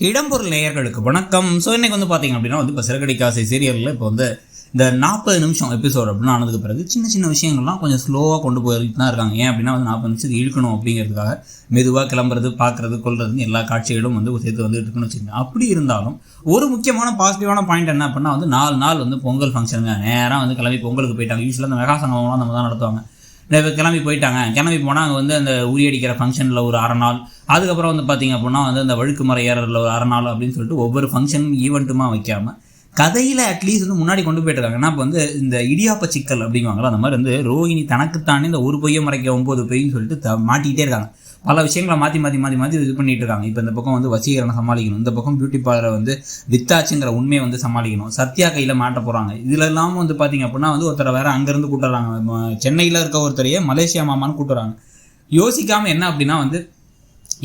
இடம்பொருள் நேயர்களுக்கு வணக்கம். ஸோ இன்னைக்கு வந்து பார்த்தீங்க அப்படின்னா இப்போ சிறகடிக்க ஆசை சீரியலில் இப்போ இந்த 40 நிமிஷம் எபிசோட் அப்படின்னு ஆனதுக்கு பிறகு சின்ன சின்ன விஷயங்கள்லாம் கொஞ்சம் ஸ்லோவாக கொண்டு போயிட்டு தான் இருக்காங்க. ஏன் அப்படின்னா 40 நிமிஷத்துக்கு இழுக்கணும் அப்படிங்கிறதுக்காக மெதுவாக கிளம்புறது, பார்க்குறது, கொள்றதுன்னு எல்லா காட்சிகளும் சேர்த்து இருக்குன்னு வச்சுக்கோங்க. அப்படி இருந்தாலும் ஒரு முக்கியமான பாசிட்டிவான பாயிண்ட் என்ன அப்படின்னா 4 நாள் பொங்கல் ஃபங்க்ஷனுங்க. நேராக கிளம்பி பொங்கலுக்கு போயிட்டாங்க. யூஸ்வலாக அந்த மெகா சங்கம்லாம் நம்ம தான் நடத்துவாங்க. கிளம்பி போயிட்டாங்க. கிளம்பி போனால் அங்கே அந்த உரியடிக்கிற ஃபங்க்ஷனில் ஒரு அரை நாள், அதுக்கப்புறம் பார்த்தீங்க அப்படின்னா அந்த வழுக்கு மர ஏறதில் ஒரு அரை நாள் அப்படின்னு சொல்லிட்டு ஒவ்வொரு ஃபங்க்ஷன் ஈவெண்ட்டுமா வைக்காமல் கதையில் அட்லீஸ்ட் முன்னாடி கொண்டு போயிட்டுருக்காங்க. ஏன்னா இப்போ இந்த இடியாப்ப சிக்கல் அப்படிங்குவாங்களா, அந்த மாதிரி ரோஹிணி தனக்குத்தானே இந்த ஒரு பொய்யை மறைக்க 9 பொய்ன்னு சொல்லிட்டு மாட்டிகிட்டே இருக்காங்க. பல விஷயங்களை மாற்றி இது பண்ணிட்டு இருக்காங்க. இப்போ இந்த பக்கம் வசீகரனை சமாளிக்கணும், இந்த பக்கம் பியூட்டி பார்லரை வித்தாச்சுங்கிற உண்மையை சமாளிக்கணும், சத்யா கையில் மாட்ட போகிறாங்க. இதில் இல்லாமல் பார்த்தீங்க அப்படின்னா ஒருத்தரை வேற அங்கேருந்து கூட்டுறாங்க, சென்னையில் இருக்க ஒருத்தரையே மலேசியா மாமான்னு கூட்டுறாங்க. யோசிக்காமல் என்ன அப்படின்னா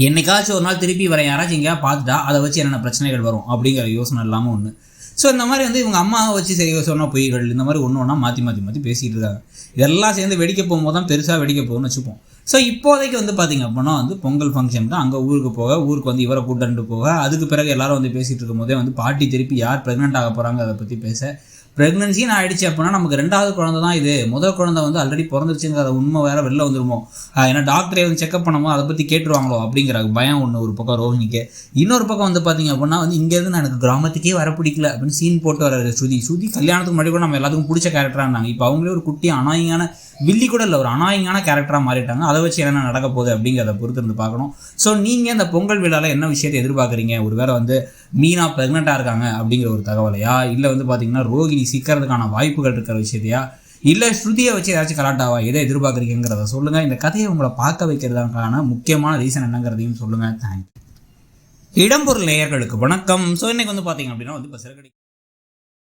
என்னைக்காச்சும் ஒரு நாள் திருப்பி வர யாராச்சும் எங்கேயா பார்த்துட்டா அதை வச்சு என்னென்ன பிரச்சனைகள் வரும் அப்படிங்கிற யோசனை இல்லாமல் ஒன்று. ஸோ இந்த மாதிரி இவங்க அம்மாவை வச்சு சொன்ன பொய்கள் இந்த மாதிரி ஒன்று மாற்றி பேசிகிட்டு இருக்காங்க. இதெல்லாம் சேர்ந்து வெடிக்க போகும்போது தான் பெருசாக வெடிக்க போகுதுன்னு வச்சுப்போம். ஸோ இப்போதைக்கு பார்த்தீங்க அப்படின்னா பொங்கல் ஃபங்க்ஷனுக்கு அங்கே ஊருக்கு இவரை கூட்டிட்டு போக, அதுக்கு பிறகு எல்லாரும் பேசிகிட்டு இருக்கும் போதே பாட்டி திருப்பி யார் ப்ரெக்னென்ட் ஆக போகிறாங்க அதை பற்றி பேச, ப்ரெக்னன்சின்னு ஆகிடுச்சு அப்படின்னா நமக்கு 2வது குழந்தை தான் இது, முதல் குழந்தை ஆல்ரெடி பிறந்துருச்சுங்கிற உண்மை வேறு வெளில வந்துருமோ, ஏன்னா டாக்டரே செக்அப் பண்ணுமோ அதை பற்றி கேட்டுருவாங்களோ அப்படிங்கிற பயம் ஒன்று ஒரு பக்கம் ரோஹிணிக்கு. இன்னொரு பக்கம் பார்த்தீங்க அப்படின்னா இங்கேருந்து நான் எனக்கு கிராமத்துக்கே வர பிடிக்கல அப்படின்னு சீன் போட்டு வர சுதி கல்யாணத்துக்கு முன்னாடி கூட நம்ம எல்லாத்துக்கும் பிடிச்ச கேரக்டராக இருந்தாங்க. இப்போ அவங்களே ஒரு குட்டி அனாயிங்கான வில்லி கூட இல்லை, ஒரு அனாயிங்கான கேரக்டராக மாறிட்டாங்க. அதை வச்சு என்ன நடக்க போகுது அப்படிங்கிறத பொறுத்து இருந்து பார்க்கணும். ஸோ நீங்கள் இந்த பொங்கல் விழாவில் என்ன விஷயத்தை எதிர்பார்க்குறீங்க? ஒரு வேளை மீனா ப்ரெக்னெண்ட்டாக இருக்காங்க அப்படிங்கிற ஒரு தகவலையா, இல்லை பார்த்தீங்கன்னா ரோஹிணி சிக்கிறதுக்கான வாய்ப்புகள் இருக்கிற விஷயத்தையா, இல்லை ஸ்ருதியை வச்சு ஏதாச்சும் கலாட்டாவா, எதை எதிர்பார்க்குறீங்கிறத சொல்லுங்கள். இந்த கதையை உங்களை பார்க்க வைக்கிறதுக்கான முக்கியமான ரீசன் என்னங்கிறதையும் சொல்லுங்கள். தேங்க்யூ. இடம்பொருள் நேயர்களுக்கு வணக்கம். ஸோ இன்னைக்கு பார்த்தீங்க அப்படின்னா இப்போ சிறகடி